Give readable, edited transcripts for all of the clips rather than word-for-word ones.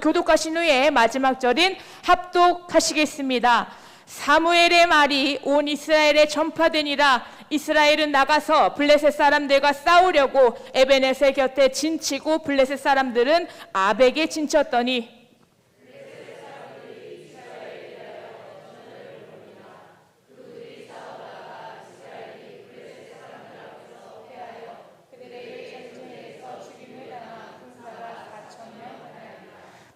교독하신 후에 마지막 절인 합독하시겠습니다. 사무엘의 말이 온 이스라엘에 전파되니라. 이스라엘은 나가서 블레셋 사람들과 싸우려고 에베네셀 곁에 진치고 블레셋 사람들은 아벡에 진쳤더니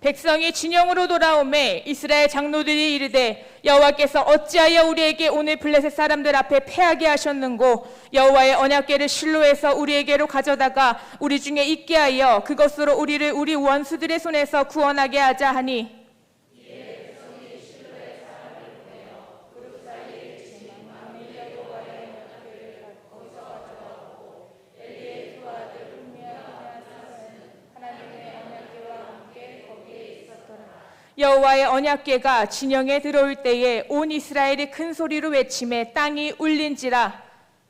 백성이 진영으로 돌아오매 이스라엘 장로들이 이르되 여호와께서 어찌하여 우리에게 오늘 블레셋 사람들 앞에 패하게 하셨는고 여호와의 언약궤를 실로에서 우리에게로 가져다가 우리 중에 있게 하여 그것으로 우리를 우리 원수들의 손에서 구원하게 하자 하니 여호와의 언약궤가 진영에 들어올 때에 온 이스라엘이 큰 소리로 외치매 땅이 울린지라.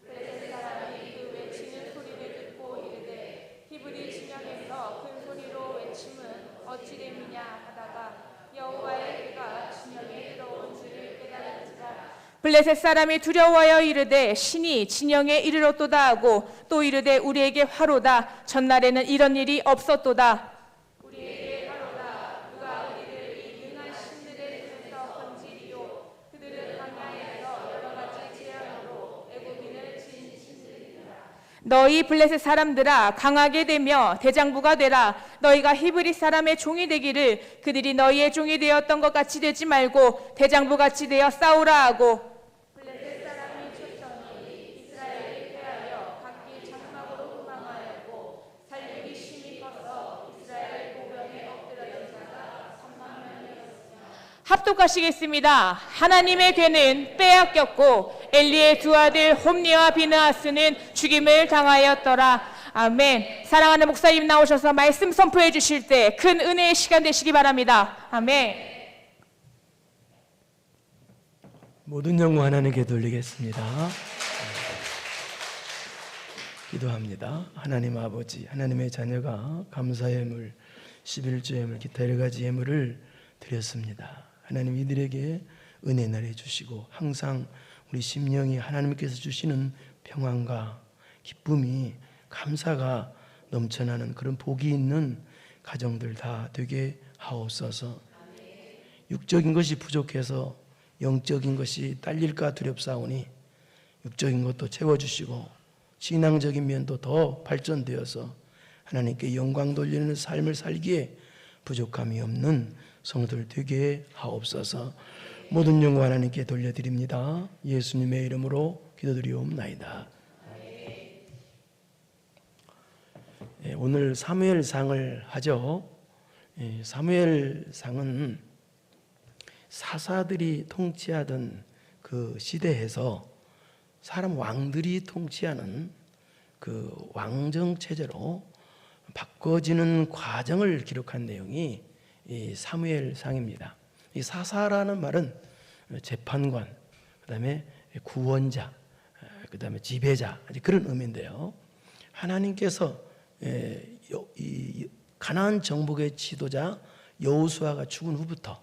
블레셋 사람이 그 외치는 소리를 듣고 이르되 히브리 진영에서 큰 소리로 외침은 어찌 됨이냐 하다가 여호와의 궤가 진영에 들어온 줄을 깨달은지라. 블레셋 사람이 두려워하여 이르되 신이 진영에 이르렀도다 하고 또 이르되 우리에게 화로다. 전날에는 이런 일이 없었도다. 너희 블레셋 사람들아 강하게 되며 대장부가 되라. 너희가 히브리 사람의 종이 되기를 그들이 너희의 종이 되었던 것 같이 되지 말고 대장부 같이 되어 싸우라 하고 블레셋 사람이 쳤더니 이스라엘이 패하여 각기 장막으로 도망하였고 살림이 심히 커서 이스라엘 보병에 엎드러진 자가 3만 명이었으며. 합독하시겠습니다. 하나님의 궤는 빼앗겼고 엘리의 두 아들 홈니와 비느하스는 죽임을 당하였더라. 아멘. 사랑하는 목사님 나오셔서 말씀 선포해 주실 때 큰 은혜의 시간 되시기 바랍니다. 아멘. 모든 영광 하나님께 돌리겠습니다. 기도합니다. 하나님 아버지, 하나님의 자녀가 감사의 예물, 11조 예물, 기타 여러 가지 예물을 드렸습니다. 하나님 이들에게 은혜 내려주시고 항상 우리 심령이 하나님께서 주시는 평안과 기쁨이 감사가 넘쳐나는 그런 복이 있는 가정들 다 되게 하옵소서. 육적인 것이 부족해서 영적인 것이 딸릴까 두렵사오니 육적인 것도 채워주시고 신앙적인 면도 더 발전되어서 하나님께 영광 돌리는 삶을 살기에 부족함이 없는 성도들 되게 하옵소서. 모든 영광 하나님께 돌려드립니다. 예수님의 이름으로 기도드리옵나이다. 오늘 사무엘상을 하죠. 사무엘상은 사사들이 통치하던 그 시대에서 사람 왕들이 통치하는 그 왕정 체제로 바꿔지는 과정을 기록한 내용이 이 사무엘상입니다. 이 사사라는 말은 재판관, 그다음에 구원자, 그다음에 지배자 그런 의미인데요. 하나님께서 이 가나안 정복의 지도자 여호수아가 죽은 후부터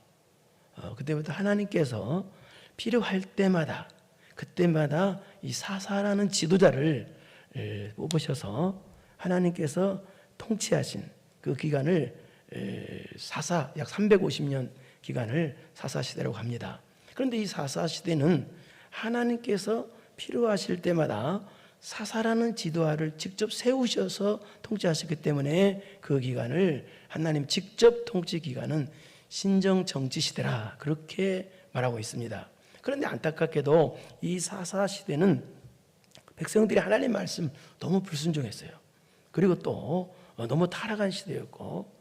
그때부터 하나님께서 필요할 때마다 그때마다 이 사사라는 지도자를 뽑으셔서 하나님께서 통치하신 그 기간을 사사 약 350년 기간을 사사시대라고 합니다. 그런데 이 사사시대는 하나님께서 필요하실 때마다 사사라는 지도자를 직접 세우셔서 통치하셨기 때문에 그 기간을 하나님 직접 통치 기간은 신정정치시대라 그렇게 말하고 있습니다. 그런데 안타깝게도 이 사사시대는 백성들이 하나님 말씀 너무 불순종했어요. 그리고 또 너무 타락한 시대였고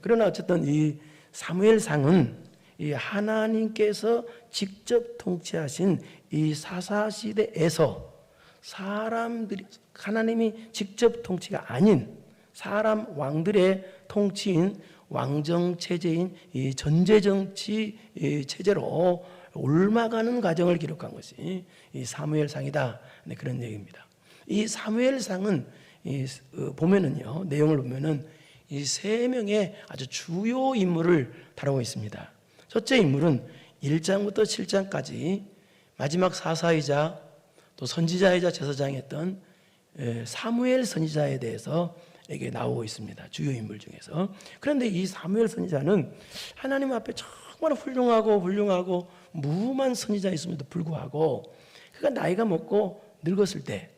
그러나 어쨌든 이 사무엘상은 이 하나님께서 직접 통치하신 이 사사시대에서 사람들이 하나님이 직접 통치가 아닌 사람 왕들의 통치인 왕정체제인 이 전제정치 체제로 옮아가는 과정을 기록한 것이 이 사무엘상이다 그런 얘기입니다. 이 사무엘상은 보면은요 내용을 보면은 이 세 명의 아주 주요 인물을 다루고 있습니다. 첫째 인물은 1장부터 7장까지 마지막 사사이자 또 선지자이자 제사장이었던 사무엘 선지자에 대해서 이게 나오고 있습니다. 주요 인물 중에서. 그런데 이 사무엘 선지자는 하나님 앞에 정말 훌륭하고 무음한 선지자였음에도 불구하고 그가 나이가 먹고 늙었을 때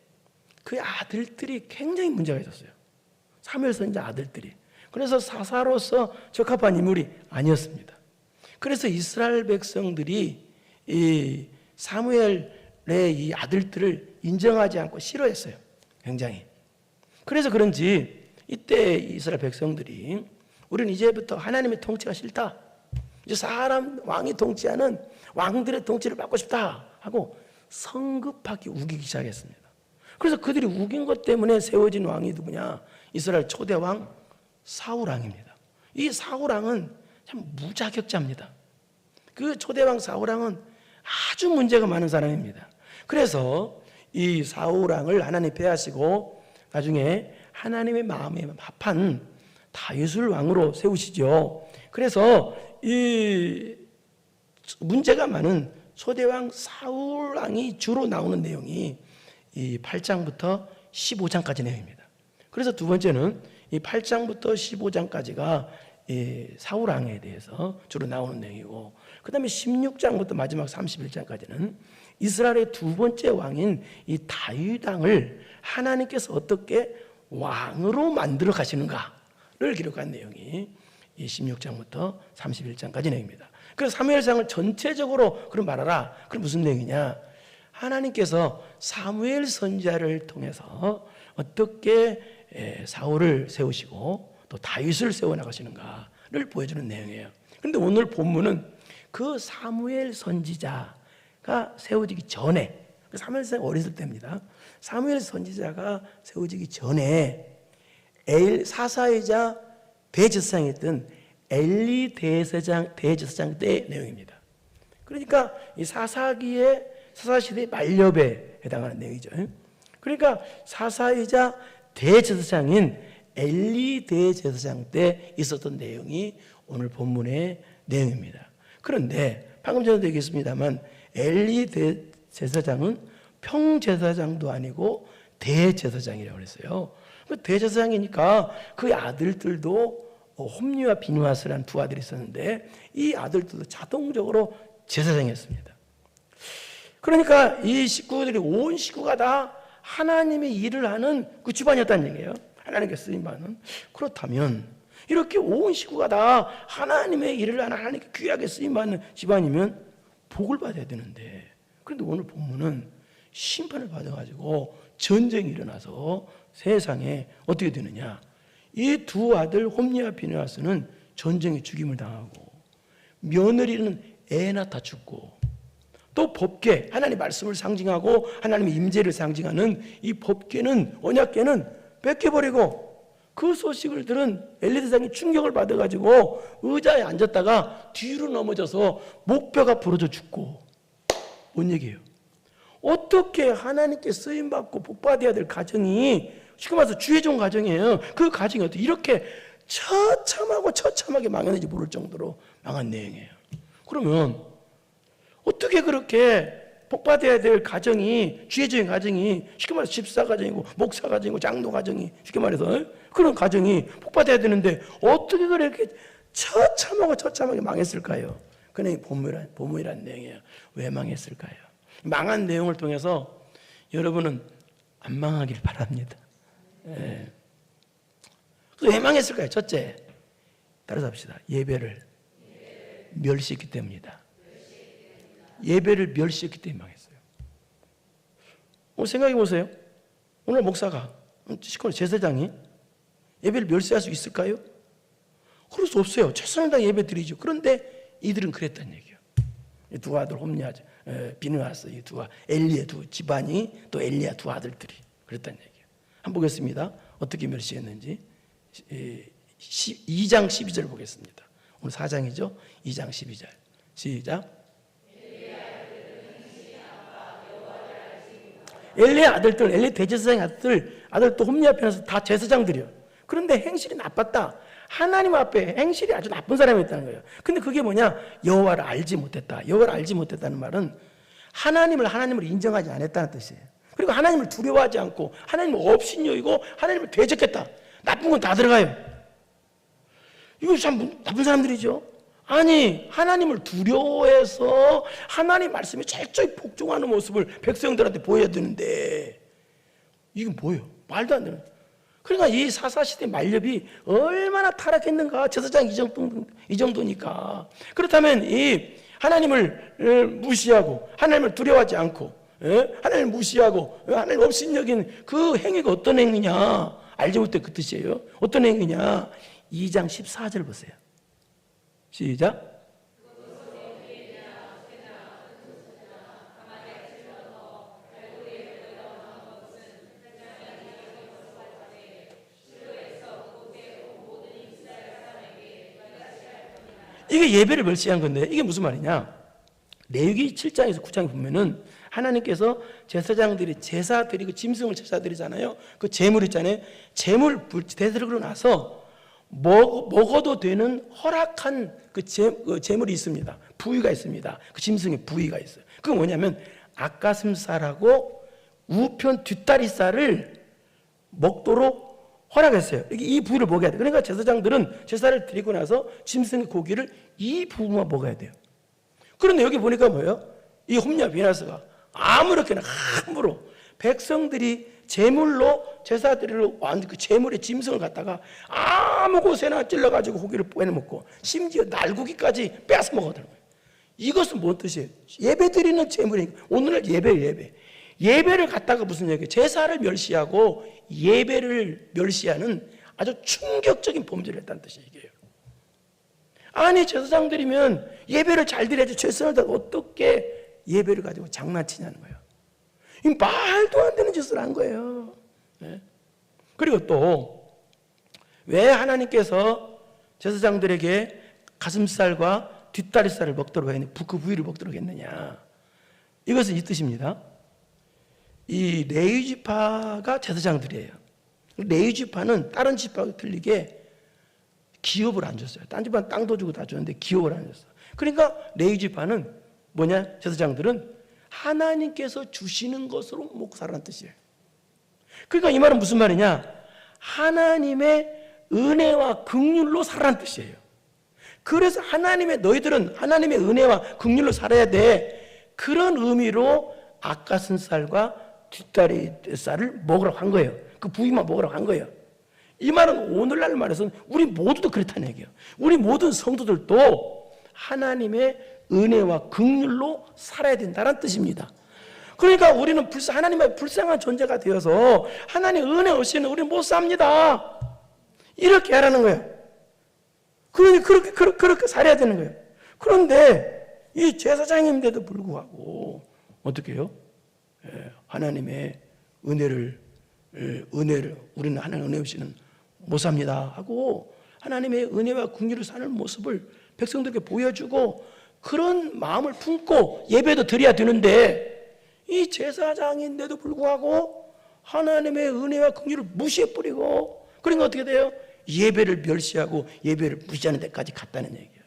그의 아들들이 굉장히 문제가 있었어요. 사무엘 선지자 아들들이. 그래서 사사로서 적합한 인물이 아니었습니다. 그래서 이스라엘 백성들이 이 사무엘의 이 아들들을 인정하지 않고 싫어했어요. 굉장히. 그래서 그런지 이때 이스라엘 백성들이 우리는 이제부터 하나님의 통치가 싫다. 이제 사람 왕이 통치하는 왕들의 통치를 받고 싶다 하고 성급하게 우기기 시작했습니다. 그래서 그들이 우긴 것 때문에 세워진 왕이 누구냐? 이스라엘 초대 왕 사울 왕입니다. 이 사울 왕은 참 무자격자입니다. 그 초대 왕 사울 왕은 아주 문제가 많은 사람입니다. 그래서 이 사울 왕을 하나님 폐하시고 나중에 하나님의 마음에 합한 다윗을 왕으로 세우시죠. 그래서 이 문제가 많은 초대왕 사울 왕이 주로 나오는 내용이 이 8장부터 15장까지 내용입니다. 그래서 두 번째는 이 8장부터 15장까지가 이 사울 왕에 대해서 주로 나오는 내용이고, 그 다음에 16장부터 마지막 31장까지는 이스라엘의 두 번째 왕인 이 다윗 왕을 하나님께서 어떻게 왕으로 만들어 가시는가를 기록한 내용이 이 16장부터 31장까지 내용입니다. 그래서 사무엘상을 전체적으로 그럼 말하라. 그럼 무슨 내용이냐? 하나님께서 사무엘 선지자를 통해서 어떻게 사울을 세우시고 또 다윗을 세워나가시는가를 보여주는 내용이에요. 그런데 오늘 본문은 그 사무엘 선지자가 세워지기 전에, 사무엘 선지자가 어렸을 때입니다. 사무엘 선지자가 세워지기 전에 사사이자 대제사장이었던 엘리 대제사장 때 내용입니다. 그러니까 이 사사시대의 만렵에 해당하는 내용이죠. 그러니까 사사이자 대제사장인 엘리 대제사장 때 있었던 내용이 오늘 본문의 내용입니다. 그런데 방금 전에도 얘기했습니다만 엘리 대제사장은 평제사장도 아니고 대제사장이라고 그랬어요. 대제사장이니까 그 아들들도 홈리와 비누아스라는 두 아들이 있었는데 이 아들들도 자동적으로 제사장이었습니다. 그러니까 이 식구들이 온 식구가 다 하나님의 일을 하는 그 집안이었다는 얘기예요. 하나님께 쓰임받는. 그렇다면 이렇게 온 식구가 다 하나님의 일을 하는, 하나님께 귀하게 쓰임받는 집안이면 복을 받아야 되는데, 그런데 오늘 본문은 심판을 받아가지고 전쟁이 일어나서 세상에 어떻게 되느냐? 이 두 아들 홈리와 비느하스는 전쟁에 죽임을 당하고, 며느리는 애 낳다 죽고, 또 법궤, 하나님의 말씀을 상징하고 하나님의 임재를 상징하는 이 법궤는, 언약궤는 뺏겨버리고, 그 소식을 들은 엘리 대장이 충격을 받아가지고 의자에 앉았다가 뒤로 넘어져서 목뼈가 부러져 죽고. 뭔 얘기예요? 어떻게 하나님께 쓰임받고 복받아야 될 가정이, 지금 와서 주의 종 가정이에요. 그 가정이 어떻게 이렇게 처참하게 망했는지 모를 정도로 망한 내용이에요. 그러면 어떻게 그렇게 복받아야 될 가정이, 주의 종의 가정이, 쉽게 말해서 집사 가정이고 목사 가정이고 장로 가정이, 쉽게 말해서 그런 가정이 복받아야 되는데 어떻게 그렇게 처참하게 망했을까요? 그게 본문이라는 내용이에요. 왜 망했을까요? 망한 내용을 통해서 여러분은 안 망하길 바랍니다. 예. 왜 망했을까요? 첫째, 따라서 합시다. 예배를 멸시했기 때문이다. 예배를 멸시했기 때문에 망했어요. 생각해 보세요. 오늘 목사가, 제사장이 예배를 멸시할 수 있을까요? 그럴 수 없어요. 최선을 다해 예배 드리죠. 그런데 이들은 그랬다는 얘기예요. 두 아들 홈리아, 비느하스, 이 두 엘리의 두 집안이, 또 엘리야 두 아들들이 그랬다는 얘기예요. 한번 보겠습니다. 어떻게 멸시했는지. 2장 12절 보겠습니다. 오늘 4장이죠. 2장 12절. 시작. 엘리의 아들들, 엘리 대제사장의 아들 또 홈리아 편에서 다 제사장들이요. 그런데 행실이 나빴다. 하나님 앞에 행실이 아주 나쁜 사람이었다는 거예요. 근데 그게 뭐냐? 여호와를 알지 못했다. 여호와를 알지 못했다는 말은 하나님을 인정하지 않았다는 뜻이에요. 그리고 하나님을 두려워하지 않고 하나님을 업신 여기고 하나님을 대적했다. 나쁜 건 다 들어가요. 이거 참 나쁜 사람들이죠. 아니, 하나님을 두려워해서 하나님 말씀에 철저히 복종하는 모습을 백성들한테 보여야 되는데 이게 뭐예요? 말도 안 되는. 그러니까 이 사사시대 말렵이 얼마나 타락했는가. 제사장 이 정도니까. 그렇다면 이 하나님을 무시하고 하나님을 두려워하지 않고 하나님을 무시하고 하나님 없인 여긴 그 행위가 어떤 행위냐. 알지 못해 그 뜻이에요. 어떤 행위냐. 2장 14절 보세요. 시작. 이게 예배를 멸시한 건데 이게 무슨 말이냐? 레위기 7장에서 9장에 보면은 하나님께서 제사장들이 제사 드리고 짐승을 제사 드리잖아요. 그 제물 있잖아요. 제물 대드리고 나서 먹어도 되는 허락한 그 제물이 있습니다. 부위가 있습니다. 그 짐승의 부위가 있어요. 그게 뭐냐면 앞가슴살하고 우편 뒷다리살을 먹도록 허락했어요. 이 부위를 먹어야 돼요. 그러니까 제사장들은 제사를 드리고 나서 짐승의 고기를 이 부분만 먹어야 돼요. 그런데 여기 보니까 뭐예요? 이 홈냐 비나스가 아무렇게나 함부로 백성들이 제물로 제사 드리러 완 그 제물의 짐승을 갖다가 아무 곳에나 찔러가지고 고기를 빼먹고 심지어 날고기까지 빼앗아 먹어더라고요. 이것은 뭔 뜻이에요? 예배 드리는 제물이니까 오늘날 예배. 예배를 갖다가 무슨 얘기예요? 제사를 멸시하고 예배를 멸시하는 아주 충격적인 범죄를 했다는 뜻이에요. 이게요. 아니 제사장들이면 예배를 잘 드려야지 최선을 다해 어떻게 예배를 가지고 장난치냐는 거예요. 이 말도 안 되는 짓을 한 거예요. 네? 그리고 또 왜 하나님께서 제사장들에게 가슴살과 뒷다리살을 먹도록 했느냐, 그 부위를 먹도록 했느냐? 이것은 이 뜻입니다. 이 레위 지파가 제사장들이에요. 레위 지파는 다른 지파하고 틀리게 기업을 안 줬어요. 딴 지파는 땅도 주고 다 줬는데 기업을 안 줬어요. 그러니까 레위 지파는 뭐냐? 제사장들은 하나님께서 주시는 것으로 먹고 살라는 뜻이에요. 그러니까 이 말은 무슨 말이냐? 하나님의 은혜와 긍휼로 살라는 뜻이에요. 그래서 너희들은 하나님의 은혜와 긍휼로 살아야 돼. 그런 의미로 앞가슴살과 뒷다리살을 먹으라고 한 거예요. 그 부위만 먹으라고 한 거예요. 이 말은 오늘날 말에서는 우리 모두도 그렇다는 얘기예요. 우리 모든 성도들도 하나님의 은혜와 긍휼로 살아야 된다는 뜻입니다. 그러니까 우리는 하나님의 불쌍한 존재가 되어서 하나님의 은혜 없이는 우리는 못 삽니다. 이렇게 하라는 거예요. 그러니 그렇게 살아야 되는 거예요. 그런데 이 제사장인데도 불구하고 어떻게 해요? 하나님의 은혜를 우리는 하나님 은혜 없이는 못 삽니다 하고 하나님의 은혜와 긍휼을 사는 모습을 백성들에게 보여주고 그런 마음을 품고 예배도 드려야 되는데 이 제사장인데도 불구하고 하나님의 은혜와 긍휼을 무시해버리고 그러니까 어떻게 돼요? 예배를 멸시하고 예배를 무시하는 데까지 갔다는 얘기예요.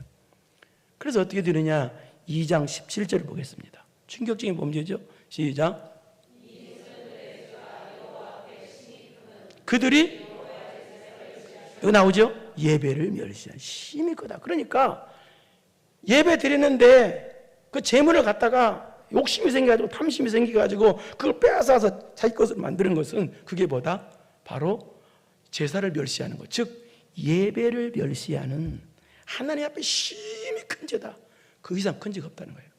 그래서 어떻게 되느냐? 2장 17절을 보겠습니다. 충격적인 범죄죠. 시작. 그들이 여기 나오죠? 예배를 멸시한 심히 크다. 그러니까 예배 드리는데 그 재물을 갖다가 욕심이 생겨가지고 탐심이 생겨가지고 그걸 빼앗아서 자기 것으로 만드는 것은 그게 뭐다? 바로 제사를 멸시하는 것. 즉 예배를 멸시하는 하나님 앞에 심히 큰 죄다. 그 이상 큰 죄가 없다는 거예요.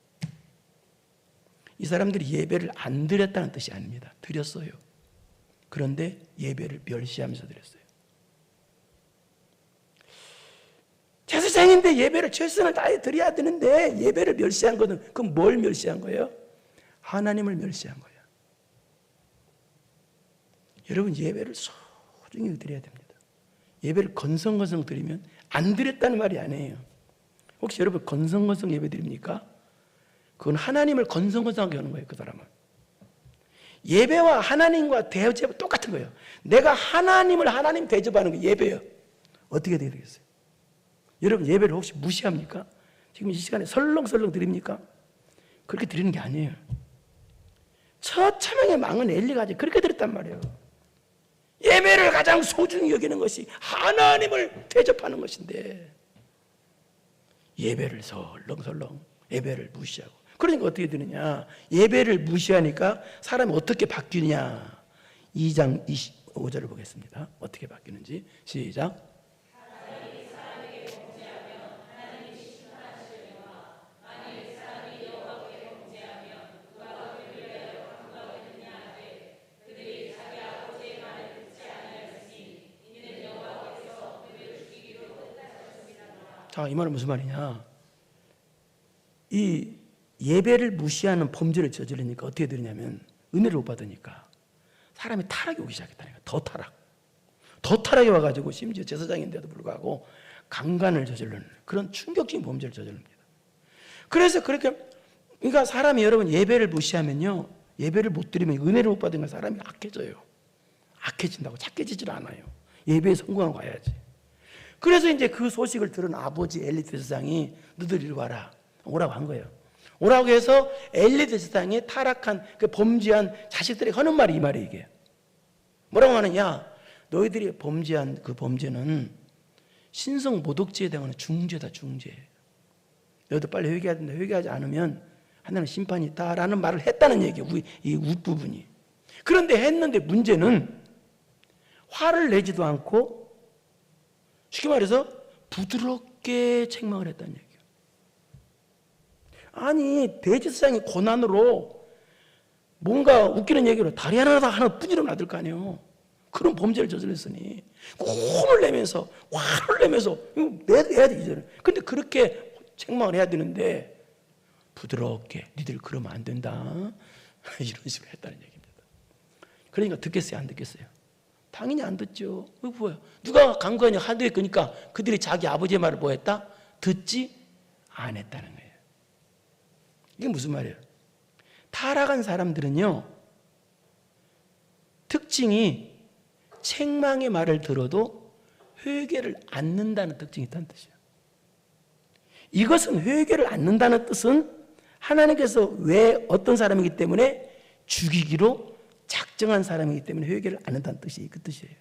이 사람들이 예배를 안 드렸다는 뜻이 아닙니다. 드렸어요. 그런데 예배를 멸시하면서 드렸어요. 제사장인데 예배를 최선을 다해 드려야 되는데 예배를 멸시한 것은 그럼 뭘 멸시한 거예요? 하나님을 멸시한 거예요. 여러분 예배를 소중히 드려야 됩니다. 예배를 건성건성 드리면 안 드렸다는 말이 아니에요. 혹시 여러분 건성건성 예배 드립니까? 그건 하나님을 건성건성하게 하는 거예요. 그 사람은. 예배와 하나님과 대접은 똑같은 거예요. 내가 하나님 대접하는 게 예배예요. 어떻게 되겠어요? 여러분 예배를 혹시 무시합니까? 지금 이 시간에 설렁설렁 드립니까? 그렇게 드리는 게 아니에요. 처참하게 망한 엘리가 그렇게 드렸단 말이에요. 예배를 가장 소중히 여기는 것이 하나님을 대접하는 것인데 예배를 설렁설렁 예배를 무시하고, 그러니까 어떻게 되느냐, 예배를 무시하니까 사람이 어떻게 바뀌느냐. 2장 25절을 보겠습니다. 어떻게 바뀌는지. 시작. 자, 이 말은 무슨 말이냐. 이 예배를 무시하는 범죄를 저지르니까 어떻게 되느냐면, 은혜를 못 받으니까 사람이 타락이 오기 시작했다니까. 더 타락이 와가지고 심지어 제사장인데도 불구하고 강간을 저지르는 그런 충격적인 범죄를 저지릅니다. 그래서 그러니까 사람이, 여러분, 예배를 무시하면요, 예배를 못 드리면 은혜를 못 받으면 사람이 악해져요. 악해진다고. 착해지질 않아요. 예배에 성공하고 가야지. 그래서 이제 그 소식을 들은 아버지 엘리 제사장이 너들 이리 와라, 오라고 한 거예요. 오라고 해서 엘리 제사장이 타락한 그 범죄한 자식들에게 하는 말이 이 말이에요. 이게 뭐라고 하느냐, 너희들이 범죄한 그 범죄는 신성 모독죄에 해당하는 중죄다, 중죄. 너희도 빨리 회개해야 된다. 회개하지 않으면 하나님 심판이 있다라는 말을 했다는 얘기예요. 이 윗부분이. 그런데 했는데 문제는 화를 내지도 않고 쉽게 말해서 부드럽게 책망을 했다는 얘기예요. 아니, 대제사장이 고난으로 뭔가 웃기는 얘기로 다리 하나 부지런히 놔둘 거 아니에요. 그런 범죄를 저질렀으니 혼을 내면서, 화를 내면서 이거 내야 돼 이제는. 근데 그렇게 책망을 해야 되는데 부드럽게 니들 그러면 안 된다 이런 식으로 했다는 얘기입니다. 그러니까 듣겠어요, 안 듣겠어요? 당연히 안 듣죠. 뭐야? 누가 강구하냐 하도에 그러니까 그들이 자기 아버지의 말을 뭐 했다? 듣지 안 했다는 거예요. 이게 무슨 말이에요? 타락한 사람들은요, 특징이 책망의 말을 들어도 회개를 않는다는 특징이 있다는 뜻이에요. 이것은 회개를 않는다는 뜻은 하나님께서 왜 어떤 사람이기 때문에 죽이기로 작정한 사람이기 때문에 회개를 않는다는 뜻이 그 뜻이에요.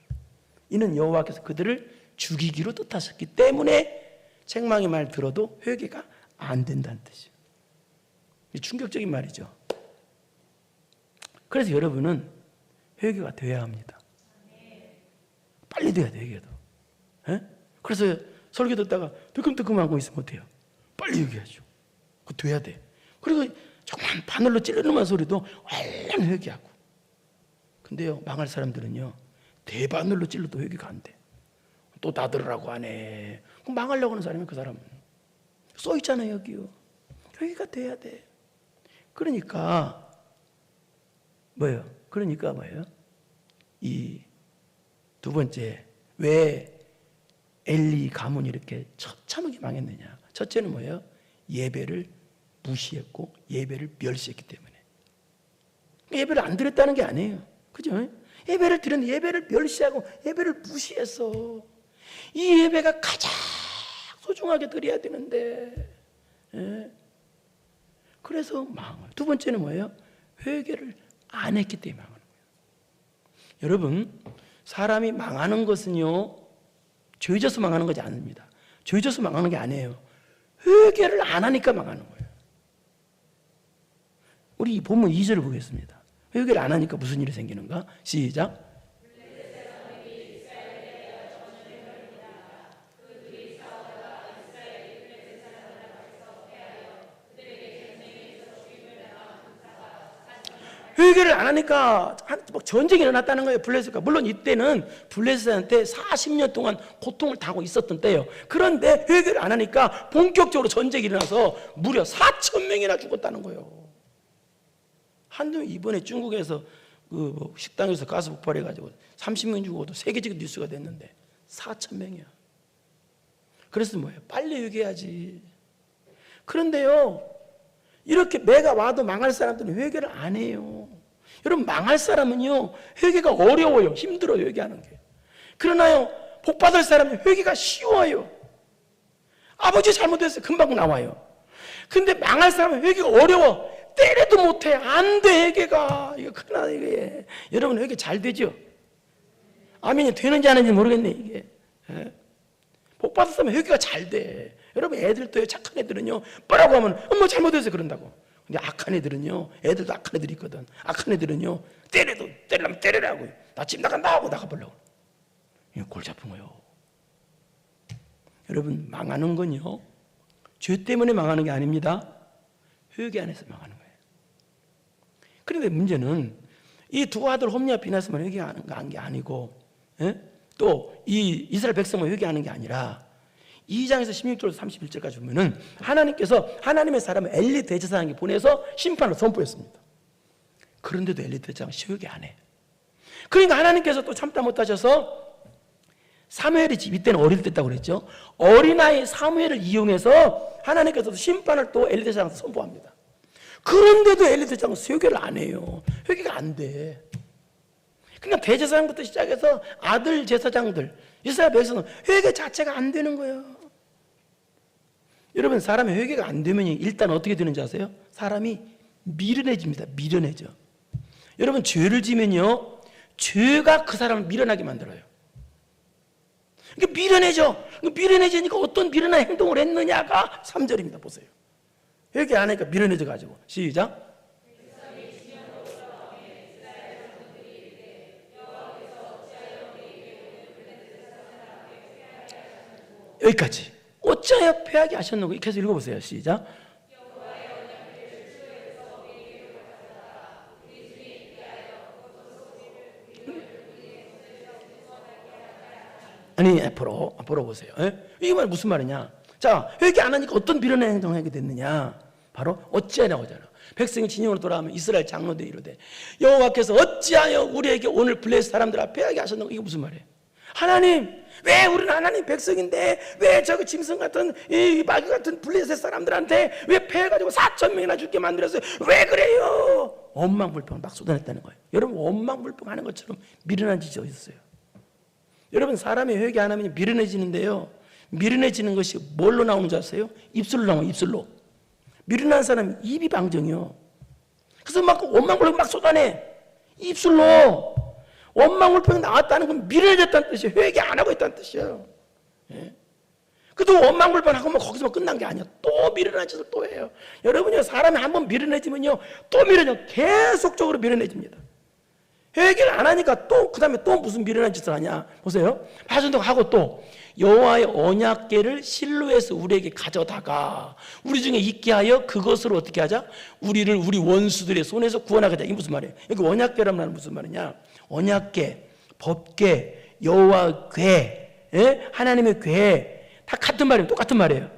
이는 여호와께서 그들을 죽이기로 뜻하셨기 때문에 책망의 말 들어도 회개가 안 된다는 뜻이에요. 충격적인 말이죠. 그래서 여러분은 회개가 돼야 합니다. 빨리 돼야 돼, 회개도. 그래서 설교 듣다가 뜨끔뜨끔하고 있으면 어때요? 빨리 얘기하죠. 그거 돼야 돼. 그리고 조금만 바늘로 찌르는 소리도 얼른 회개하고. 근데요, 망할 사람들은요, 대바늘로 찔러도 회개가 안 돼. 또 다 들으라고 하네. 그럼 망하려고 하는 사람이 그 사람은. 써 있잖아요, 여기요. 회개가 돼야 돼. 그러니까 뭐예요? 이 두 번째, 왜 엘리 가문이 이렇게 처참하게 망했느냐? 첫째는 뭐예요? 예배를 무시했고 예배를 멸시했기 때문에. 예배를 안 드렸다는 게 아니에요. 그죠? 예배를 드렸는데 예배를 멸시하고 예배를 무시했어. 이 예배가 가장 소중하게 드려야 되는데. 그래서 망해요. 두 번째는 뭐예요? 회개를 안 했기 때문에 망하는 거예요. 여러분, 사람이 망하는 것은요, 죄져서 망하는 것이 아닙니다. 죄져서 망하는 게 아니에요. 회개를 안 하니까 망하는 거예요. 우리 본문 2절을 보겠습니다. 회개를 안 하니까 무슨 일이 생기는가? 시작. 회개를 안 하니까 전쟁이 일어났다는 거예요, 블레셋과. 물론 이때는 블레셋한테 40년 동안 고통을 당하고 있었던 때예요. 그런데 회개를 안 하니까 본격적으로 전쟁이 일어나서 무려 4,000명이나 죽었다는 거예요. 한두 이번에 중국에서 그 식당에서 가스 폭발해가지고 30명 죽어도 세계적인 뉴스가 됐는데 4,000명이야. 그래서 뭐예요? 빨리 회개해야지. 그런데요, 이렇게 매가 와도 망할 사람들은 회개를 안 해요. 여러분, 망할 사람은요, 회개가 어려워요. 힘들어요, 회개하는 게. 그러나요, 복 받을 사람은 회개가 쉬워요. 아버지 잘못했어요. 금방 나와요. 근데 망할 사람은 회개가 어려워. 때려도 못해. 안 돼, 회개가. 이거 큰일 나, 이게. 여러분, 회개 잘 되죠? 아멘이 되는지 안 되는지 모르겠네, 이게. 복 받을 사람은 회개가 잘 돼. 여러분, 애들도 착한 애들은요, 뭐라고 하면, 엄마 잘못했어요. 그런다고. 근데 악한 애들은요, 애들도 악한 애들이 있거든. 악한 애들은요, 때리려면 때리라고. 나 집 나간다 하고 나가보려고. 이거 골 잡은 거예요. 여러분, 망하는 건요, 죄 때문에 망하는 게 아닙니다. 회개 안에서 망하는 거예요. 그런데 문제는 이 두 아들 홈리와 비나스만 회개하는 게 아니고, 또 이 이스라엘 백성만 회개하는 게 아니라 2장에서 16절에서 31절까지 보면은 하나님께서 하나님의 사람을 엘리 대제사장에게 보내서 심판을 선포했습니다. 그런데도 엘리 대제사장은 회개 안 해. 그러니까 하나님께서 또 참다 못하셔서 사무엘이 이때는 어릴 때였다고 그랬죠. 어린아이 사무엘을 이용해서 하나님께서 심판을 또 엘리 대제사장한테 선포합니다. 그런데도 엘리 대제사장은 회개를 안 해요. 회개가 안 돼. 그러니까 대제사장부터 시작해서 아들 제사장들, 이스라엘 백성은 회개 자체가 안 되는 거예요. 여러분, 사람이 회개가 안 되면 일단 어떻게 되는지 아세요? 사람이 미련해집니다. 미련해져. 여러분, 죄를 지면요, 죄가 그 사람을 미련하게 만들어요. 그러니까 미련해져. 미련해지니까 어떤 미련한 행동을 했느냐가 3절입니다. 보세요. 회개 안 하니까 미련해져가지고. 시작. 여기까지. 어찌하여 패하게 하셨는고? 계속 읽어보세요. 시작. 아니, 앞으로 보세요. 이게 무슨 말이냐? 자, 회개 안 하니까 어떤 미련한 행동을 하게 됐느냐? 바로 어찌하냐고 하잖아. 백성이 진영으로 돌아오면 이스라엘 장로들이 이르되 여호와께서 어찌하여 우리에게 오늘 블레셋 사람들 앞에 패하게 하셨는고? 이게 무슨 말이에요? 하나님, 왜 우리는 하나님 백성인데 왜 저기 짐승 같은 이 마귀 같은 블레셋 사람들한테 왜 패해가지고 4,000명이나 죽게 만들었어요? 왜 그래요? 원망불평을 막 쏟아냈다는 거예요. 여러분, 원망불평하는 것처럼 미련한 짓이 어디 있어요? 여러분, 사람이 회개 안 하면 미련해지는데요, 미련해지는 것이 뭘로 나오는 줄 아세요? 입술로 나와요. 입술로. 미련한 사람은 입이 방정이요. 그래서 막 원망불평 막 쏟아내. 입술로. 원망불평이 나왔다는 건 미련해졌다는 뜻이에요. 회개 안 하고 있다는 뜻이에요. 그래도 원망불평하고 뭐 거기서 끝난 게 아니야. 또 미련한 짓을 또 해요. 여러분요, 사람이 한번 미련해지면요, 또 미련해져. 계속적으로 미련해집니다. 회개를 안 하니까 또 그 다음에 또 무슨 미련한 짓을 하냐. 보세요. 하신다고 하고 또 여호와의 언약궤를 실로에서 우리에게 가져다가 우리 중에 있게 하여 그것으로 어떻게 하자? 우리를 우리 원수들의 손에서 구원하게. 이게 무슨 말이에요? 여기 언약궤란 말은 무슨 말이냐? 언약궤, 법궤, 여호와 궤, 하나님의 궤, 다 같은 말이에요. 똑같은 말이에요.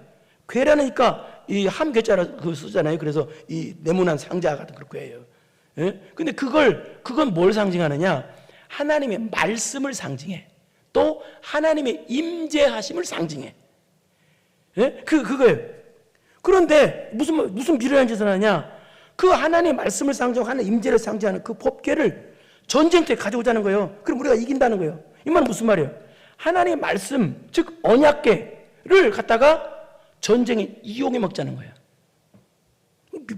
궤라니까 이 함궤자라 그 쓰잖아요. 그래서 이 네모난 상자 같은 그런 궤예요. 근데 그건 뭘 상징하느냐? 하나님의 말씀을 상징해. 또 하나님의 임재하심을 상징해. 그거예요. 그런데 무슨 미련한 짓을 하냐? 그 하나님의 말씀을 상징하고 하나님의 임재를 상징하는 그 법궤를 전쟁터에 가져오자는 거예요. 그럼 우리가 이긴다는 거예요. 이 말은 무슨 말이에요? 하나님의 말씀, 즉 언약궤를 갖다가 전쟁에 이용해 먹자는 거예요.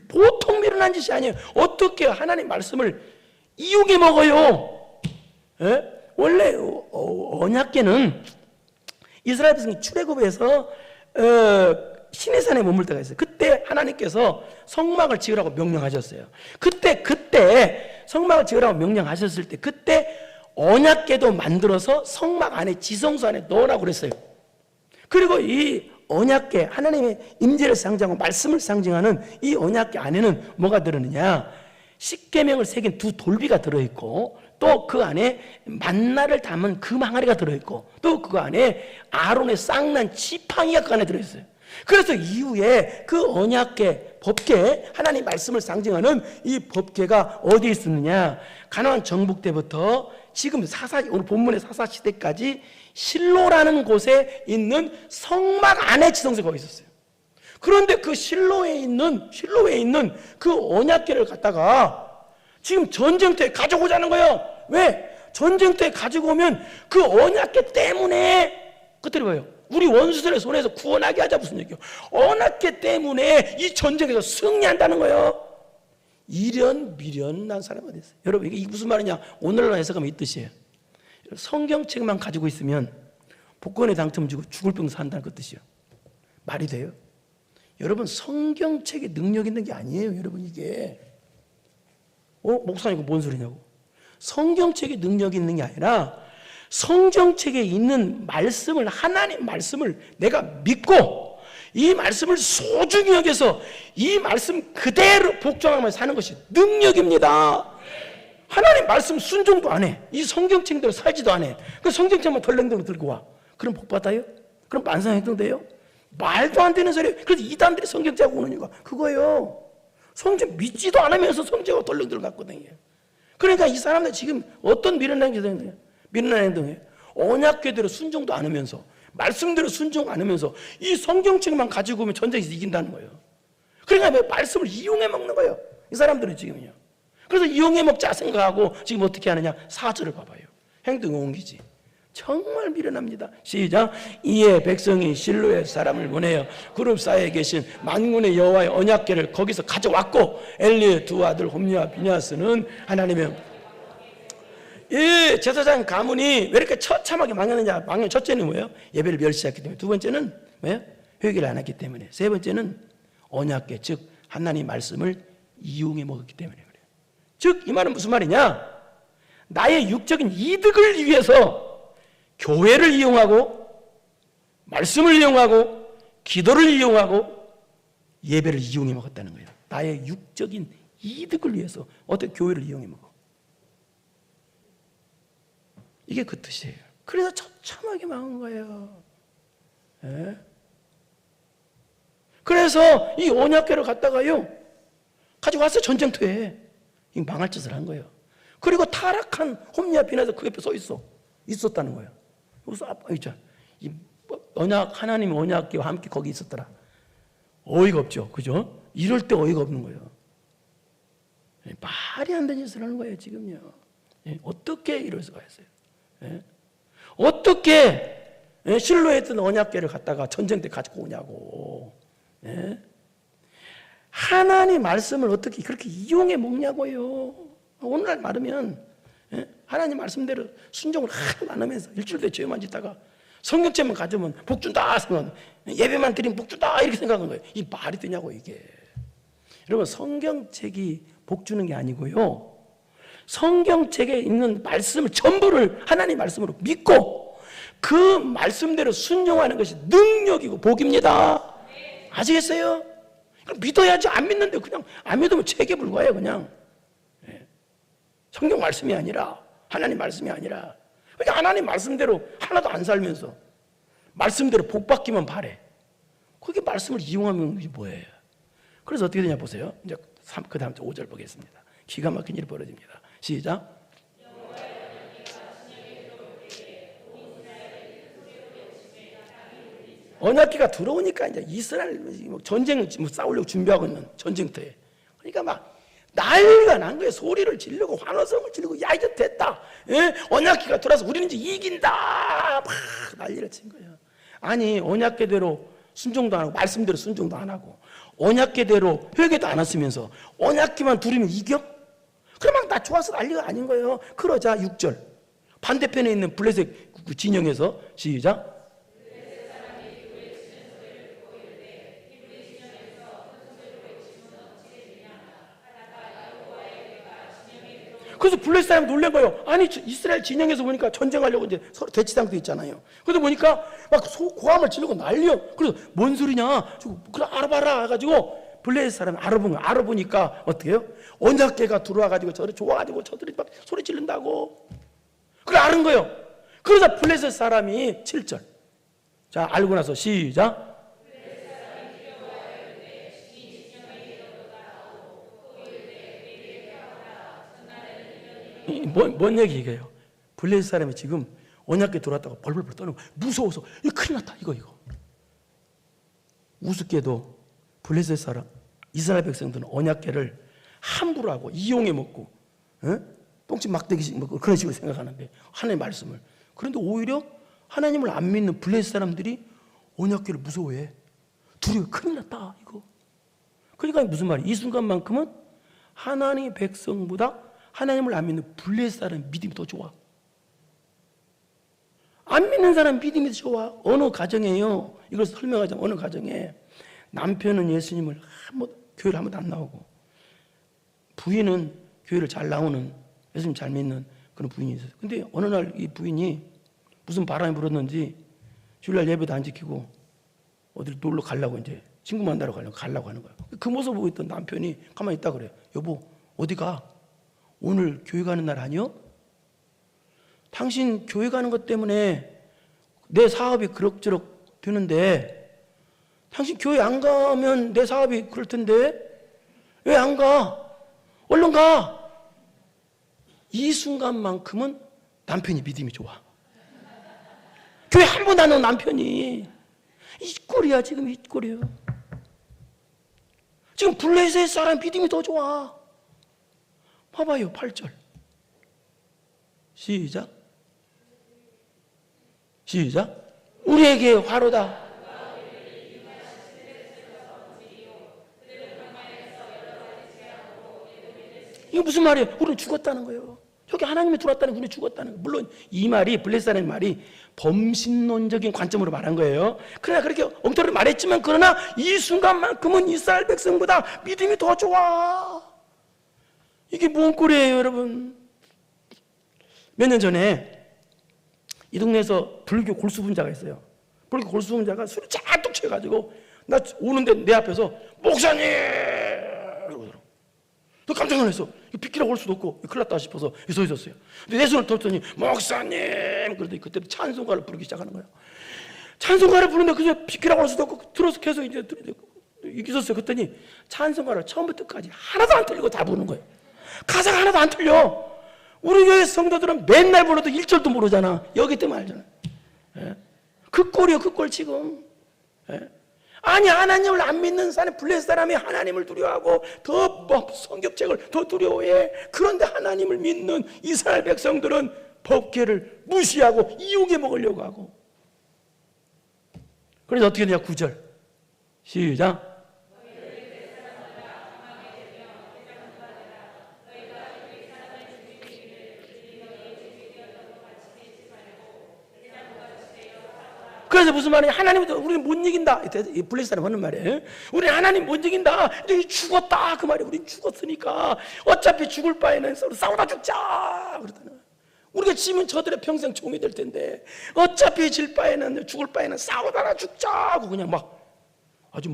보통 미련한 짓이 아니에요. 어떻게 하나님 말씀을 이용해 먹어요? 원래 언약궤는 이스라엘 백성이 출애굽에서 시내산에 머물 때가 있어요. 그때 하나님께서 성막을 지으라고 명령하셨어요. 그때 성막을 지으라고 명령하셨을 때 그때 언약궤도 만들어서 성막 안에 지성소 안에 넣으라고 그랬어요. 그리고 이 언약궤, 하나님의 임재를 상징하고 말씀을 상징하는 이 언약궤 안에는 뭐가 들어있느냐? 십계명을 새긴 두 돌비가 들어있고 또 그 안에 만나를 담은 금 항아리가 들어있고 또 그 안에 아론의 쌍난 지팡이가 그 안에 들어있어요. 그래서 이후에 그 언약궤, 법궤, 하나님 말씀을 상징하는 이 법궤가 어디에 있었느냐? 가나안 정복 때부터 지금 오늘 본문의 사사시대까지 실로라는 곳에 있는 성막 안에 지성소가 있었어요. 그런데 그 실로에 있는 그 언약궤를 갖다가 지금 전쟁터에 가져오자는 거예요. 왜? 전쟁터에 가지고 오면 그 언약궤 때문에 그들이 뭐예요? 우리 원수들의 손에서 구원하게 하자. 무슨 얘기예요? 언약궤 때문에 이 전쟁에서 승리한다는 거예요. 이련 미련 난 사람 어디 있어요? 여러분 이게 무슨 말이냐? 오늘날 해석하면 이 뜻이에요. 성경책만 가지고 있으면 복권에 당첨 주고 죽을 병 산다는 그 뜻이에요. 말이 돼요? 여러분 성경책에 능력 있는 게 아니에요. 여러분 이게 목사님 이거 뭔 소리냐고. 성경책에 능력이 있는 게 아니라 성경책에 있는 말씀을, 하나님 말씀을 내가 믿고 이 말씀을 소중히 여겨서 이 말씀 그대로 복종하며 사는 것이 능력입니다. 하나님 말씀 순종도 안 해. 이 성경책대로 살지도 안 해. 그 성경책만 덜렁덜렁 들고 와. 그럼 복 받아요? 그럼 만성행동 돼요? 말도 안 되는 소리예요. 그래서 이단들이 성경책 오는 이유가 그거예요. 성경 믿지도 않으면서 성경을 덜렁덜렁 갖고 다녀요. 그러니까 이 사람들 지금 어떤 미련한 행동이에요? 미련한 행동이에요. 언약궤대로 순종도 안 하면서 말씀대로 순종 안 하면서 이 성경책만 가지고 오면 전쟁에서 이긴다는 거예요. 그러니까 말씀을 이용해 먹는 거예요. 이 사람들은 지금요. 그래서 이용해 먹자 생각하고 지금 어떻게 하느냐? 4절을 봐봐요. 행동에 옮기지. 정말 미련합니다. 시작. 이에 백성이 실로의 사람을 보내어 그룹 사이에 계신 만군의 여호와의 언약궤를 거기서 가져왔고 엘리의 두 아들 홈리와 비냐스는 하나님의 이 제사장 가문이 왜 이렇게 처참하게 망했느냐? 망한 첫째는 뭐예요? 예배를 멸시했기 때문에. 두 번째는 뭐예요? 회개를 안 했기 때문에. 세 번째는 언약궤 즉 하나님 말씀을 이용해 먹었기 때문에 그래요. 즉 이 말은 무슨 말이냐? 나의 육적인 이득을 위해서 교회를 이용하고 말씀을 이용하고 기도를 이용하고 예배를 이용해 먹었다는 거예요. 나의 육적인 이득을 위해서 어떻게 교회를 이용해 먹어. 이게 그 뜻이에요. 그래서 처참하게 망한 거예요. 예? 그래서 이 언약궤를 갖다가요 가지고 왔어요. 전쟁터에. 이 망할 짓을 한 거예요. 그리고 타락한 홈리와 비나서 그 옆에 서 있었다는 거예요. 여기서 아빠 있잖아. 이 언약 하나님 언약궤와 함께 거기 있었더라. 어이가 없죠, 그죠? 이럴 때 어이가 없는 거예요. 말이 안 되는 짓을 하는 거예요 지금요. 어떻게 이럴 수가 있어요? 어떻게 실로에 있던 언약궤를 갖다가 전쟁 때 가지고 오냐고. 하나님 말씀을 어떻게 그렇게 이용해 먹냐고요. 오늘날 말하면 하나님 말씀대로 순종을 하나도 안 하면서 일주일에 죄만 짓다가 성경책만 가져오면 복 준다 생각하는, 예배만 드리면 복 준다 이렇게 생각하는 거예요. 이 말이 되냐고 이게. 여러분 성경책이 복 주는 게 아니고요. 성경책에 있는 말씀을 전부를 하나님 말씀으로 믿고 그 말씀대로 순종하는 것이 능력이고 복입니다. 아시겠어요? 믿어야지. 안 믿는데 그냥 안 믿으면 책에 불과해요 그냥. 성경 말씀이 아니라 하나님 말씀이 아니라 그냥 하나님 말씀대로 하나도 안 살면서 말씀대로 복 받기만 바래. 그게 말씀을 이용하면 그게 뭐예요? 그래서 어떻게 되냐 보세요. 이제 그 다음 5절 보겠습니다. 기가 막힌 일이 벌어집니다. 시작. 언약궤가 들어오니까 이제 이스라엘 전쟁을 싸우려고 준비하고 있는 전쟁터에. 그러니까 막 난리가 난 거예요. 소리를 지르고 환호성을 지르고 야 이제 됐다. 언약궤가 들어와서 우리는 이제 이긴다. 막 난리를 친 거예요. 아니 언약궤대로 순종도 안 하고 말씀대로 순종도 안 하고 언약궤대로 회개도 안 했으면서 언약궤만 두르면 이겨? 그러면 나 좋아서 난리가 아닌 거예요. 그러자 6절 반대편에 있는 블레셋 진영에서 시작. 그래서 블레셋 사람이 놀란 거예요. 아니 이스라엘 진영에서 보니까 전쟁하려고 이제 서로 대치상도 있잖아요. 그래서 보니까 막 고함을 지르고 난리요. 그래서 뭔 소리냐? 그래 알아봐라 해가지고 블레셋 사람이 알아본 거예요. 알아보니까 어떻게 해요? 언약궤가 들어와가지고 저를 좋아가지고 저들이 막 소리 지른다고. 그래 아는 거예요. 그러자 블레셋 사람이 7절. 자 알고 나서 시작. 뭔 얘기예요? 블레셋 사람이 지금 언약궤 들어왔다가 벌벌벌 떠는 거예요. 무서워서 이거 큰일 났다 이거. 우습게도 블레셋 사람 이스라엘 백성들은 언약궤를 함부로 하고 이용해 먹고 똥집 막대기 뭐 그런 식으로 생각하는데 하나님의 말씀을. 그런데 오히려 하나님을 안 믿는 블레셋 사람들이 언약궤를 무서워해. 두려워. 큰일 났다 이거. 그러니까 무슨 말이야? 이 순간만큼은 하나님의 백성보다 하나님을 안 믿는 블레셋 사람 믿음이 더 좋아. 안 믿는 사람 믿음이 더 좋아. 어느 가정에요, 이걸 설명하자면 어느 가정에 남편은 예수님을 교회를 한 번도 안 나오고 부인은 교회를 잘 나오는, 예수님 잘 믿는 그런 부인이 있었어요. 근데 어느 날 이 부인이 무슨 바람이 불었는지 주일날 예배도 안 지키고 어딜 놀러 가려고, 이제 친구 만나러 가려고 하는 거예요. 그 모습을 보고 있던 남편이 가만히 있다 그래요. 여보, 어디 가? 오늘 교회 가는 날 아니요? 당신 교회 가는 것 때문에 내 사업이 그럭저럭 되는데 당신 교회 안 가면 내 사업이 그럴 텐데 왜 안 가? 얼른 가! 이 순간만큼은 남편이 믿음이 좋아. 교회 한 번 안 온 남편이 이 꼴이야. 지금 이 꼴이에요. 지금 블레셋 사람 믿음이 더 좋아. 봐봐요. 8절 시작. 우리에게 화로다. 이게 무슨 말이에요? 우리는 죽었다는 거예요. 여기 하나님이 들어왔다는 게 우리는 죽었다는 거예요. 물론 이 말이, 블레셋이라는 말이 범신론적인 관점으로 말한 거예요. 그러나 그렇게 엉터리로 말했지만, 그러나 이 순간만큼은 이스라엘 백성보다 믿음이 더 좋아. 이게 뭔 꼴이에요, 여러분? 몇 년 전에 이 동네에서 불교 골수분자가 있어요. 불교 골수분자가 술을 잔뜩 취해가지고 나 오는데 내 앞에서 목사님! 이러고 또 깜짝 놀랐어. 비키라고 올 수도 없고 큰일 났다 싶어서 서 있었어요. 근데 내 손을 털더니 목사님! 그러더니 그때 찬송가를 부르기 시작하는 거예요. 찬송가를 부르는데 그저 비키라고 올 수도 없고 들어서 계속 이제 있었어요. 그랬더니 찬송가를 처음부터 끝까지 하나도 안 틀리고 다 부르는 거예요. 가사가 하나도 안 틀려. 우리 교회 성도들은 맨날 불러도 1절도 모르잖아. 여기 때문에 알잖아. 예? 그 꼴이요, 그 꼴 지금. 예? 아니, 하나님을 안 믿는 사람, 블레셋 사람이 하나님을 두려워하고 더 성경책을 더 두려워해. 그런데 하나님을 믿는 이스라엘 백성들은 법궤를 무시하고 이용해 먹으려고 하고. 그래서 어떻게 되냐? 9절 시작. 그래서 무슨 말이에요? 하나님은 우리는 못 이긴다. 이 블레셋 사람 하는 말이에요. 우리는 하나님 못 이긴다. 죽었다. 그 말이 우리는 죽었으니까 어차피 죽을 바에는 서로 싸우다 죽자. 그러잖아요. 우리가 지면 저들의 평생 종이 될 텐데 어차피 질 바에는, 죽을 바에는 싸우다가 죽자 하고 그냥 아주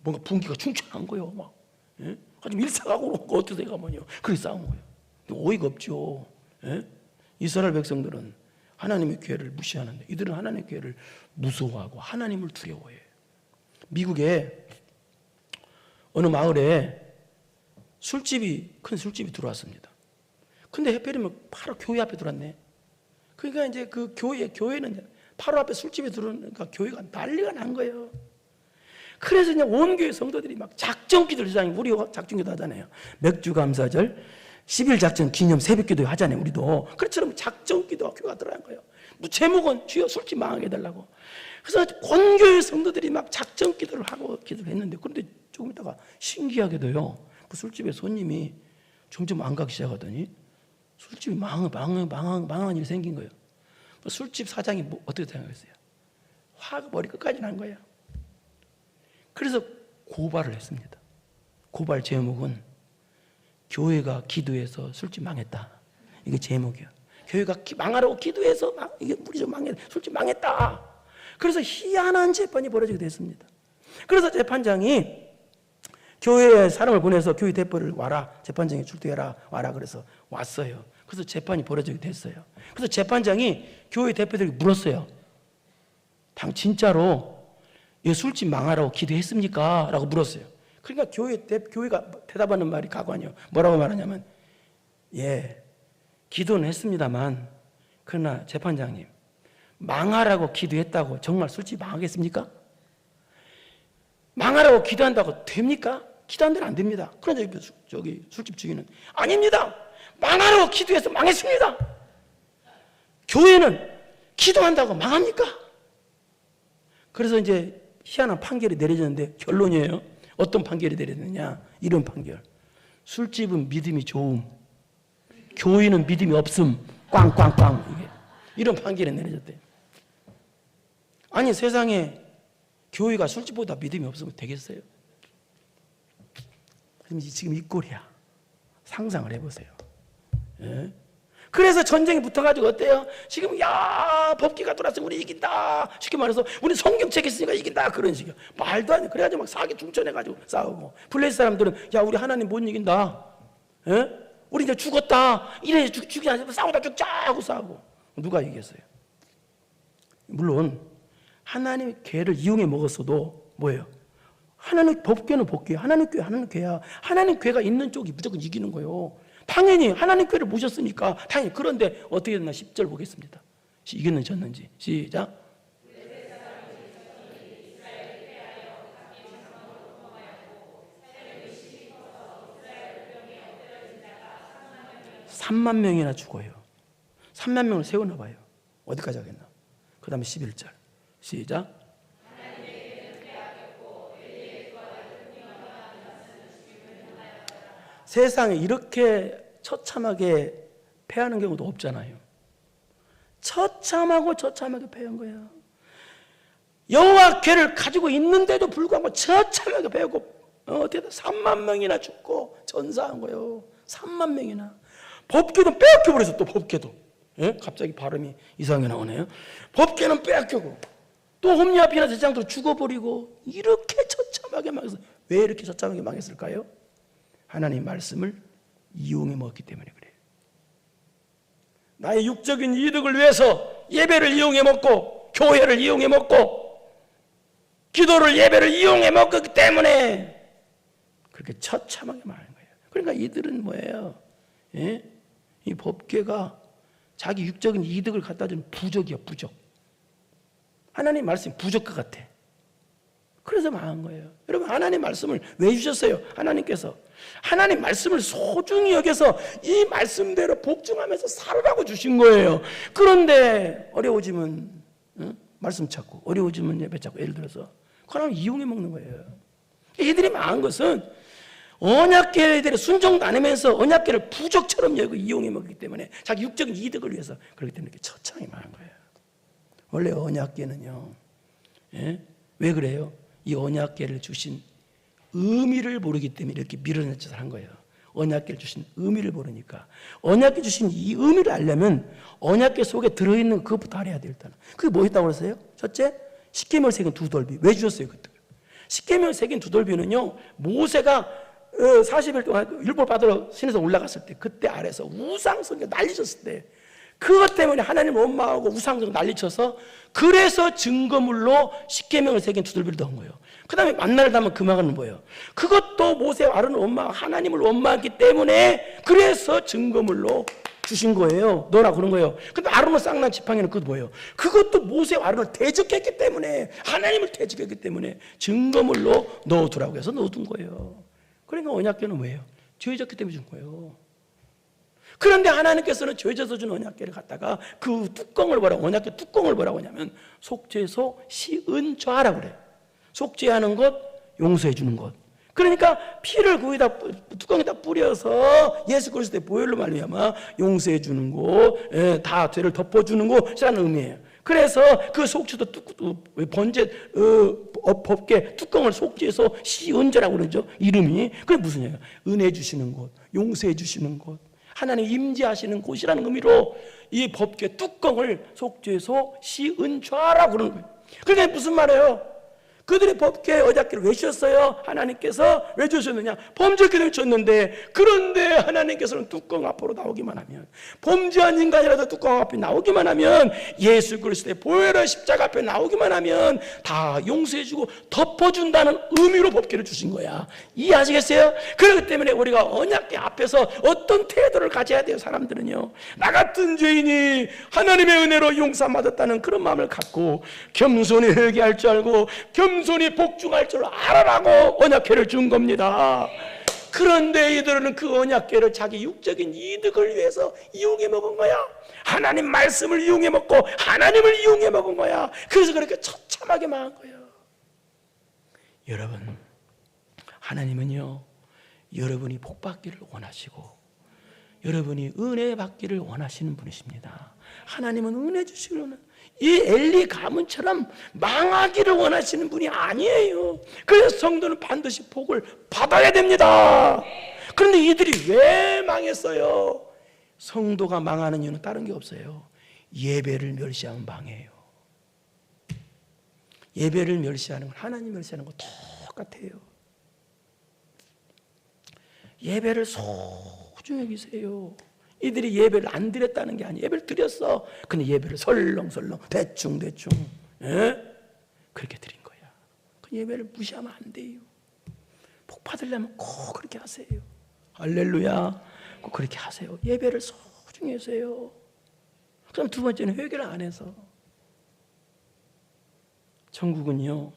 뭔가 분기가 충천한 거예요. 예? 아주 밀사각으로 어떻게 가면요. 그렇게 싸운 거예요. 오이가 없죠. 예? 이스라엘 백성들은 하나님의 교회를 무시하는데 이들은 하나님의 교회를 무서워하고 하나님을 두려워해. 미국에 어느 마을에 큰 술집이 들어왔습니다. 근데 해필이면 바로 교회 앞에 들어왔네. 그러니까 이제 그 교회는 바로 앞에 술집이 들어오니까 교회가 난리가 난 거예요. 그래서 그냥 온 교회 성도들이 막 작전기도를 시작해. 우리 작전기도 하잖아요. 맥주 감사절 10일 작전 기념 새벽기도 하잖아요. 우리도 그렇처럼 작전기도 교회가 들어간 거예요. 제목은 주여 술집 망하게 해달라고. 그래서 본교회 성도들이 막 작전기도를 하고 기도를 했는데, 그런데 조금 있다가 신기하게도요, 그 술집에 손님이 점점 안 가기 시작하더니 술집이 망한 일이 생긴 거예요. 그 술집 사장이 어떻게 생각했어요? 화가 머리 끝까지 난 거예요. 그래서 고발을 했습니다. 고발 제목은 교회가 기도해서 술집 망했다. 이게 제목이에요. 교회가 망하라고 기도해서 이게 우리 좀 술집 망했다. 그래서 희한한 재판이 벌어지게 됐습니다. 그래서 재판장이 교회에 사람을 보내서 교회 대표를 와라, 재판장이 출두해라, 와라. 그래서 왔어요. 그래서 재판이 벌어지게 됐어요. 그래서 재판장이 교회 대표들에게 물었어요. 진짜로 이 술집 망하라고 기도했습니까? 라고 물었어요. 그러니까 교회가 대답하는 말이 가관이요. 뭐라고 말하냐면, 예, 기도는 했습니다만, 그러나 재판장님, 망하라고 기도했다고 정말 술집 망하겠습니까? 망하라고 기도한다고 됩니까? 기도 안 되면 안 됩니다. 그런데 저기 술집 주인은 아닙니다. 망하라고 기도해서 망했습니다. 교회는 기도한다고 망합니까? 그래서 이제 희한한 판결이 내려졌는데 결론이에요. 어떤 판결이 내려졌느냐? 이런 판결. 술집은 믿음이 좋음, 교회는 믿음이 없음, 꽝꽝꽝. 이게 이런 판결이 내려졌대요. 아니 세상에 교회가 술집보다 믿음이 없으면 되겠어요? 그럼 지금 이 꼴이야. 상상을 해보세요. 예? 그래서 전쟁이 붙어가지고 어때요? 지금 야 법기가 돌아서 우리 이긴다. 쉽게 말해서 우리 성경책 있으니까 이긴다. 그런 식이야. 말도 안 돼. 그래가지고 막 사기 중천해가지고 싸우고. 블레셋 사람들은 야 우리 하나님 못 이긴다. 예? 우리 이제 죽었다. 이래 죽지 않으면 싸우다 죽자 하고 싸우고. 누가 이겼어요? 물론 하나님의 괴를 이용해 먹었어도 뭐예요? 하나님 법궤는 법궤, 하나님 궤, 하나님 궤야. 하나님 궤가 있는 쪽이 무조건 이기는 거예요. 당연히 하나님 궤를 모셨으니까 당연히. 그런데 어떻게 됐나 10절 보겠습니다. 이겼는지 졌는지. 시작. 3만 명이나 죽어요. 3만 명을 세우나 봐요. 어디까지 하겠나? 그 다음에 11절. 시작. 세상에 이렇게 처참하게 패하는 경우도 없잖아요. 처참하게 패한 거야. 여호와 궤를 가지고 있는데도 불구하고 처참하게 패하고 어떻게 3만 명이나 죽고 전사한 거예요. 3만 명이나. 법궤도 빼앗겨버려서 또 법궤도. 예? 갑자기 발음이 이상하게 나오네요. 법궤는 빼앗겨고 또 홈리아 피나 제장도 죽어버리고 이렇게 처참하게 망해서. 왜 이렇게 처참하게 망했을까요? 하나님 말씀을 이용해 먹었기 때문에 그래요. 나의 육적인 이득을 위해서 예배를 이용해 먹고 교회를 이용해 먹고 기도를 예배를 이용해 먹었기 때문에 그렇게 처참하게 망한 거예요. 그러니까 이들은 뭐예요? 예? 이 법궤가 자기 육적인 이득을 갖다 주는 부적이야, 부적. 하나님 말씀이 부적과 같아. 그래서 망한 거예요. 여러분 하나님 말씀을 왜 주셨어요? 하나님께서 하나님 말씀을 소중히 여겨서 이 말씀대로 복종하면서 살으라고 주신 거예요. 그런데 어려워지면 말씀 찾고 어려워지면 예배 찾고 예를 들어서 그럼 이용해 먹는 거예요. 이들이 망한 것은 언약궤들의 순종도 안 하면서 언약궤를 부적처럼 여기고 이용해 먹기 때문에 자기 육적인 이득을 위해서 그렇기 때문에 이렇게 처참히 망한 거예요. 원래 언약궤는요. 예? 왜 그래요? 이 언약궤를 주신 의미를 모르기 때문에 이렇게 밀어내는 짓을 한 거예요. 언약궤를 주신 의미를 모르니까. 언약궤 주신 이 의미를 알려면 언약궤 속에 들어있는 그것부터 알아야 돼요. 일단. 그게 뭐였다고 그랬어요? 첫째, 십계명을 새긴 두 돌비. 왜 주셨어요? 그때? 십계명을 새긴 두 돌비는요. 모세가 40일 동안 율법 받으러 신에서 올라갔을 때 그때 아래서 우상숭배 난리쳤을 때 그것 때문에 하나님을 원망하고 우상숭배 난리쳐서 그래서 증거물로 십계명을 새긴 두 돌비를 넣은 거예요. 그 다음에 만나를 담은 금화가는 뭐예요? 그것도 모세와 아론을 원망하고 하나님을 원망했기 때문에 그래서 증거물로 주신 거예요. 너라 그런 거예요. 근데 아론의 쌍난 지팡이는 그것도 뭐예요? 그것도 모세와 아론을 대적했기 때문에 하나님을 대적했기 때문에 증거물로 넣어두라고 해서 넣어둔 거예요. 그러니까 언약궤는 뭐예요? 죄졌기 때문에 준 거예요. 그런데 하나님께서는 죄져서 준 언약궤를 갖다가 그 뚜껑을 뭐라고, 언약궤 뚜껑을 뭐라고 하냐면 속죄소 시은좌라고 그래요. 속죄하는 것, 용서해 주는 것. 그러니까 피를 거기다 뚜껑에다 뿌려서 예수 그리스도의 보혈로 말미암아 용서해 주는 것, 다 죄를 덮어 주는 것이라는 의미예요. 그래서 그 속죄도 번제 법궤 뚜껑을 속죄해서 시은좌라고 그러죠. 이름이. 그게 무슨 얘기예요? 은혜 주시는 곳, 용서해 주시는 곳, 하나님 임재하시는 곳이라는 의미로 이 법궤 뚜껑을 속죄해서 시은좌라고 그러는 거예요. 그러니까 무슨 말이에요? 그들의 법궤 언약궤를 왜 주셨어요? 하나님께서 왜 주셨느냐? 범죄했기 때문에 줬는데, 그런데 하나님께서는 뚜껑 앞으로 나오기만 하면, 범죄한 인간이라도 뚜껑 앞에 나오기만 하면, 예수 그리스도의 보혈의 십자가 앞에 나오기만 하면 다 용서해주고 덮어준다는 의미로 법궤를 주신 거야. 이해하시겠어요? 그렇기 때문에 우리가 언약궤 앞에서 어떤 태도를 가져야 돼요? 사람들은요, 나 같은 죄인이 하나님의 은혜로 용서받았다는 그런 마음을 갖고 겸손히 회개할 줄 알고 겸손히 복종할 줄 알아라고 언약궤를 준 겁니다. 그런데 이들은 그 언약궤를 자기 육적인 이득을 위해서 이용해 먹은 거야. 하나님 말씀을 이용해 먹고 하나님을 이용해 먹은 거야. 그래서 그렇게 처참하게 망한 거예요. 여러분, 하나님은요, 여러분이 복 받기를 원하시고 여러분이 은혜 받기를 원하시는 분이십니다. 하나님은 은혜 주시기를 원하시는, 이 엘리 가문처럼 망하기를 원하시는 분이 아니에요. 그래서 성도는 반드시 복을 받아야 됩니다. 그런데 이들이 왜 망했어요? 성도가 망하는 이유는 다른 게 없어요. 예배를 멸시하면 망해요. 예배를 멸시하는 건 하나님 멸시하는 거 똑같아요. 예배를 소중히 여기세요. 이들이 예배를 안 드렸다는 게 아니에요. 예배를 드렸어. 근데 예배를 설렁설렁 대충 그렇게 드린 거야. 그 예배를 무시하면 안 돼요. 복 받으려면 꼭 그렇게 하세요. 할렐루야. 꼭 그렇게 하세요. 예배를 소중히 하세요. 그럼 두 번째는 회개를 안 해서. 천국은요,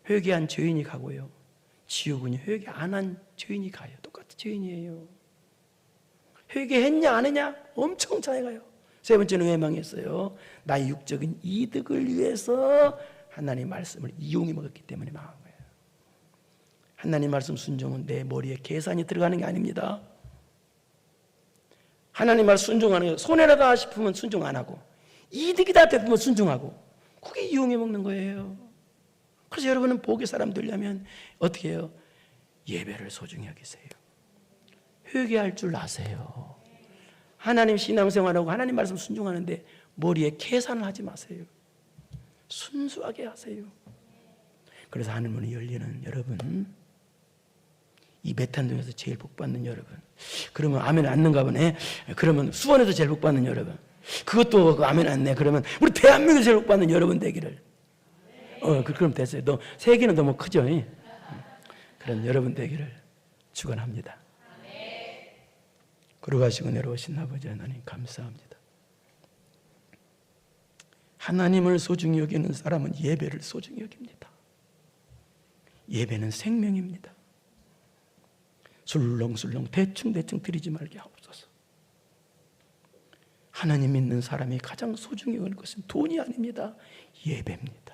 회개한 죄인이 가고요, 지옥은요, 회개 안 한 죄인이 가요. 똑같은 죄인이에요. 회개했냐 안 했냐 엄청 차이가요. 세 번째는 왜 망했어요? 나의 육적인 이득을 위해서 하나님 말씀을 이용해 먹었기 때문에 망한 거예요. 하나님 말씀 순종은 내 머리에 계산이 들어가는 게 아닙니다. 하나님 말 순종하는 게 손해라다 싶으면 순종 안 하고 이득이다 싶으면 순종하고, 그게 이용해 먹는 거예요. 그래서 여러분은 복의 사람 되려면 어떻게 해요? 예배를 소중히 여기세요. 회개할 줄 아세요. 하나님 신앙생활하고 하나님 말씀 순종하는데 머리에 계산을 하지 마세요. 순수하게 하세요. 그래서 하늘문이 열리는 여러분, 이 메탄동에서 제일 복받는 여러분, 그러면 아멘 안는가 보네. 그러면 수원에서 제일 복받는 여러분, 그것도 아멘 안네. 그러면 우리 대한민국에서 제일 복받는 여러분 되기를. 그럼 됐어요. 너 세계는 너무 크죠? 그런 여러분 되기를 축원합니다. 걸어가시고 내려오신 아버지 하나님 감사합니다. 하나님을 소중히 여기는 사람은 예배를 소중히 여깁니다. 예배는 생명입니다. 술렁술렁 대충 드리지 말게 하옵소서. 하나님 믿는 사람이 가장 소중히 여기는 것은 돈이 아닙니다. 예배입니다.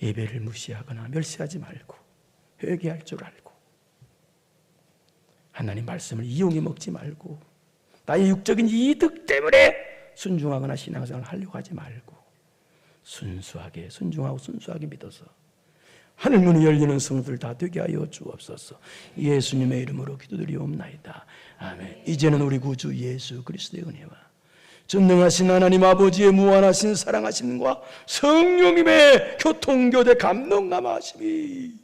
예배를 무시하거나 멸시하지 말고 회개할 줄 알고, 하나님 말씀을 이용해 먹지 말고 나의 육적인 이득 때문에 순종하거나 신앙생활을 하려고 하지 말고 순수하게 순종하고 순수하게 믿어서 하늘문이 열리는 성도들 다 되게 하여 주옵소서. 예수님의 이름으로 기도드리옵나이다. 아멘. 이제는 우리 구주 예수 그리스도의 은혜와 전능하신 하나님 아버지의 무한하신 사랑하심과 성령님의 교통교대 감동감하심이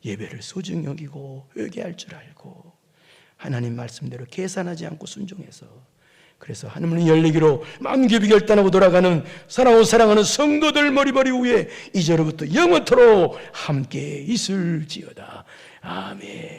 예배를 소중히 여기고 회개할 줄 알고 하나님 말씀대로 계산하지 않고 순종해서, 그래서 하늘문이 열리기로 만기비 결단하고 돌아가는 사랑하는 성도들 머리머리 위에 이제로부터 영원토록 함께 있을지어다. 아멘.